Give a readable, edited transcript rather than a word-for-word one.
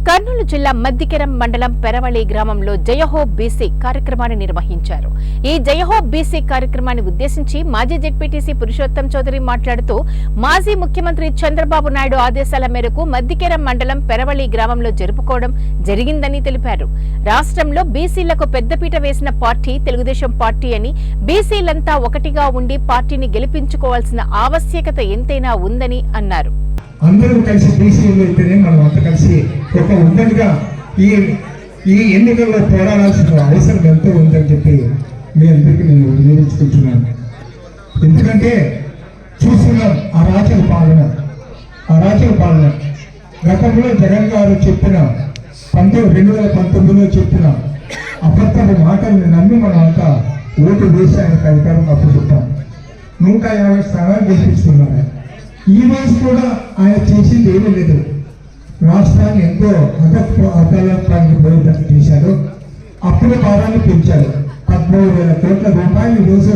కర్నూలు జిల్లా మద్దికెరం మండలం పెరవళి గ్రామంలో జయహో బీసీ కార్యక్రమాన్ని నిర్వహించారు. ఈ జయహో బీసీ కార్యక్రమాన్ని ఉద్దేశించి మాజీ జెడ్పీటీసీ పురుషోత్తం చౌదరి మాట్లాడుతూ మాజీ ముఖ్యమంత్రి చంద్రబాబు నాయుడు ఆదేశాల మేరకు మద్దికెరం మండలం పెరవళి గ్రామంలో జరుపుకోవడం జరిగిందని తెలిపారు. రాష్ట్రంలో బీసీలకు పెద్దపీట వేసిన పార్టీ తెలుగుదేశం పార్టీ అని, బీసీలంతా ఒకటిగా ఉండి పార్టీని గెలిపించుకోవాల్సిన ఆవశ్యకత ఎంతైనా ఉందని అన్నారు. అందరూ కలిసి బీసీలో అయితేనే మనం అంతా కలిసి ఒక ఉమ్మడిగా ఈ ఎన్నికల్లో పోరాడాల్సిన అవసరం ఎంతో ఉందని చెప్పి మీ అందరికీ నేను వినియోగించుకుంటున్నాను. ఎందుకంటే చూస్తున్నాం అరాచక పాలన గతంలో జగన్ గారు చెప్పిన 2019లో చెప్పిన అబద్ధపు మాటల్ని నమ్మి మనం అంతా ఓటు వేసి ఆయనకు అధికారం అప్పచెప్పాం. 150 స్థానాలు గెలిపించుకున్నారు. ఈ రోజు కూడా ఆయన చేసింది ఏమీ లేదు. రాష్ట్రాన్ని ఎంతో అదాలపానికి పోయేటట్టు చేశారు. అప్పుల భారాన్ని పెంచారు. 13,000 కోట్ల రూపాయలు ఈరోజు